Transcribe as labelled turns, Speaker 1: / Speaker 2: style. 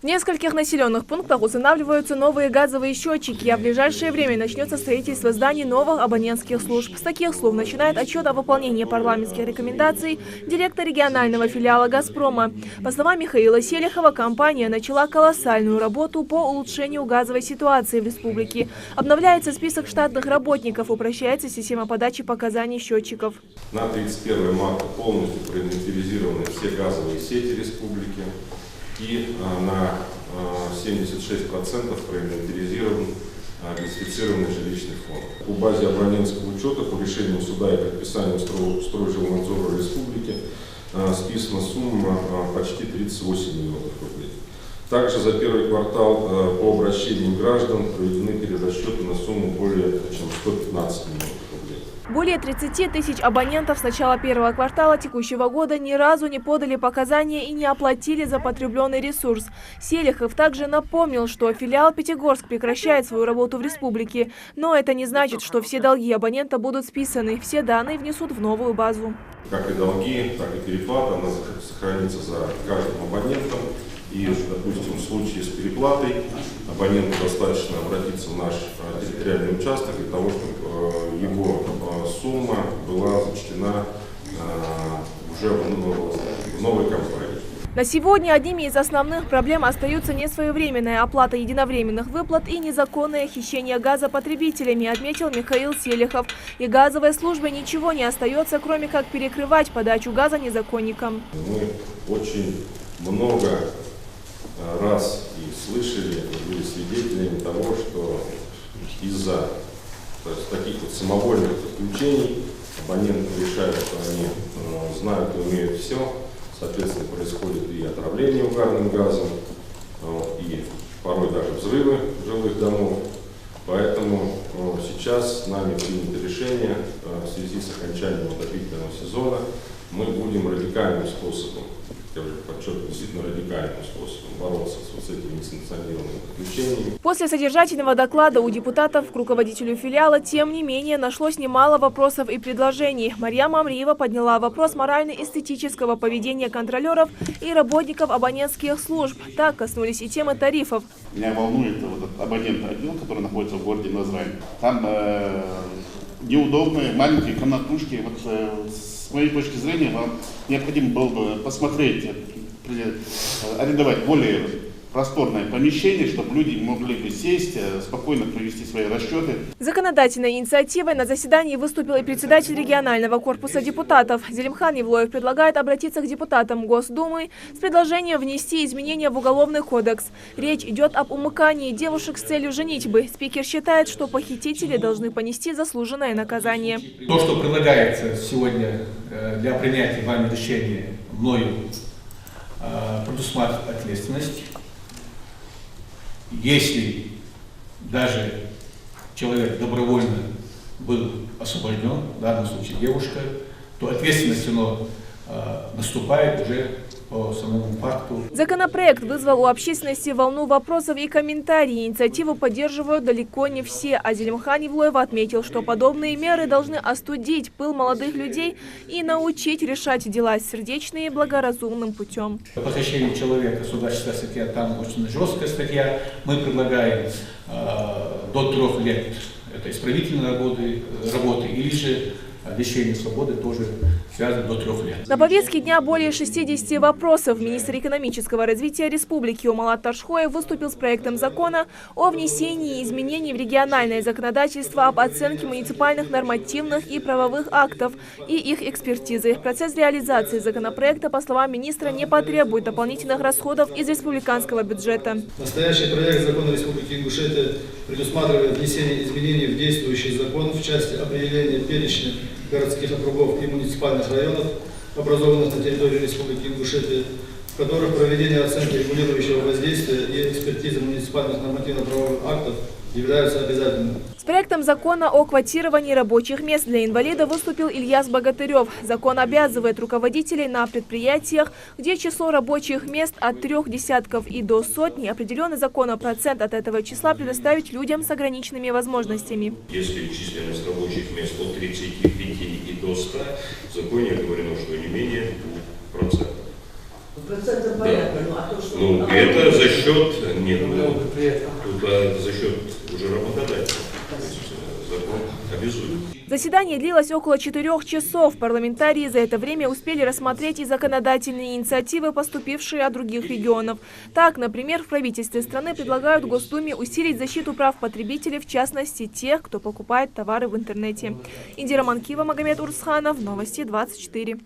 Speaker 1: В нескольких населенных пунктах устанавливаются новые газовые счетчики, а в ближайшее время начнется строительство зданий новых абонентских служб. С таких слов начинает отчет о выполнении парламентских рекомендаций директор регионального филиала «Газпрома». По словам Михаила Селихова, компания начала колоссальную работу по улучшению газовой ситуации в республике. Обновляется список штатных работников, упрощается система подачи показаний счетчиков.
Speaker 2: На 31 марта полностью проинвентаризированы все газовые сети республики. И на 76% проинвентаризирован газифицированный жилищный фонд. По базе абонентского учета, по решению суда и предписанию Стройжилнадзора Республики списана сумма почти 38 миллионов рублей. Также за первый квартал по обращениям граждан проведены перерасчеты на сумму более чем 115 миллионов рублей.
Speaker 1: Более 30 тысяч абонентов с начала первого квартала текущего года ни разу не подали показания и не оплатили за потребленный ресурс. Селихов также напомнил, что филиал Пятигорск прекращает свою работу в республике. Но это не значит, что все долги абонента будут списаны. Все данные внесут в новую базу.
Speaker 2: Как и долги, так и переплата, она сохранится за каждым абонентом. И, допустим, в случае с переплатой абоненту достаточно обратиться в наш территориальный участок для того, чтобы его сумма была зачтена уже в новой компании.
Speaker 1: На сегодня одними из основных проблем остаются несвоевременная оплата единовременных выплат и незаконное хищение газа потребителями, отметил Михаил Селихов. И газовой службе ничего не остается, кроме как перекрывать подачу газа незаконникам.
Speaker 2: Мы очень много раз и слышали, и были свидетелями того, что из-за таких вот самовольных подключений абоненты решают, что они знают и умеют все. Соответственно, происходит и отравление угарным газом, и порой даже взрывы жилых домов. Поэтому сейчас нами принято решение в связи с окончанием отопительного сезона мы будем радикальным способом, я уже подчеркиваю, действительно радикальным способом бороться с этими несанкционированными подключениями.
Speaker 1: После содержательного доклада у депутатов к руководителю филиала, тем не менее, нашлось немало вопросов и предложений. Марьям Амриева подняла вопрос морально-эстетического поведения контролеров и работников абонентских служб. Так коснулись и темы тарифов.
Speaker 3: Меня волнует вот этот абонентный отдел, который находится в городе Назрань. Там неудобные маленькие комнатушки. Вот, с моей точки зрения, вам необходимо было бы посмотреть, арендовать более просторное помещение, чтобы люди могли бы сесть, спокойно провести свои расчеты.
Speaker 1: Законодательной инициативой на заседании выступил и председатель регионального корпуса депутатов. Зелимхан Евлоев предлагает обратиться к депутатам Госдумы с предложением внести изменения в Уголовный кодекс. Речь идет об умыкании девушек с целью женитьбы. Спикер считает, что похитители должны понести заслуженное наказание.
Speaker 4: То, что предлагается сегодня для принятия вами решения мною, предусматривает ответственность. Если даже человек добровольно был освобожден, в данном случае девушка, то ответственность наступает уже по самому факту.
Speaker 1: Законопроект вызвал у общественности волну вопросов и комментариев. Инициативу поддерживают далеко не все. А Зелимхан Евлоев отметил, что подобные меры должны остудить пыл молодых людей и научить решать дела сердечные благоразумным путем.
Speaker 4: Похищение человека, судебная статья, там очень жесткая статья. Мы предлагаем до 3 лет это исправительной работы или же лишение свободы тоже связано до 3 лет.
Speaker 1: На повестке дня более 60 вопросов. Министр экономического развития республики Умалат Ташхоев выступил с проектом закона о внесении изменений в региональное законодательство об оценке муниципальных нормативных и правовых актов и их экспертизы. Процесс реализации законопроекта, по словам министра, не потребует дополнительных расходов из республиканского бюджета.
Speaker 5: Настоящий проект закона Республики Ингушетия предусматривает внесение изменений в действующий закон в части определения перечня городских округов и муниципальных районов, образованных на территории Республики Ингушетия, в которых проведение оценки регулирующего воздействия и экспертизы муниципальных нормативно-правовых актов являются обязательными.
Speaker 1: С проектом закона о квотировании рабочих мест для инвалидов выступил Ильяс Богатырев. Закон обязывает руководителей на предприятиях, где число рабочих мест от 3 десятков и до сотни, определенный законом процент от этого числа предоставить людям с ограниченными возможностями.
Speaker 6: Если численность рабочих мест от 35 и до 100, в законе говорено, что не менее 2%.
Speaker 7: процентов понятно, ну а то, что...
Speaker 6: Ну, это за счет, нет, ну, тут это за счет уже работодателя. То есть закон обязует.
Speaker 1: Заседание длилось около 4 часов. Парламентарии за это время успели рассмотреть и законодательные инициативы, поступившие от других регионов. Так, например, в правительстве страны предлагают Госдуме усилить защиту прав потребителей, в частности, тех, кто покупает товары в интернете. Индира Манкива, Магомед Урсханов, Новости 24.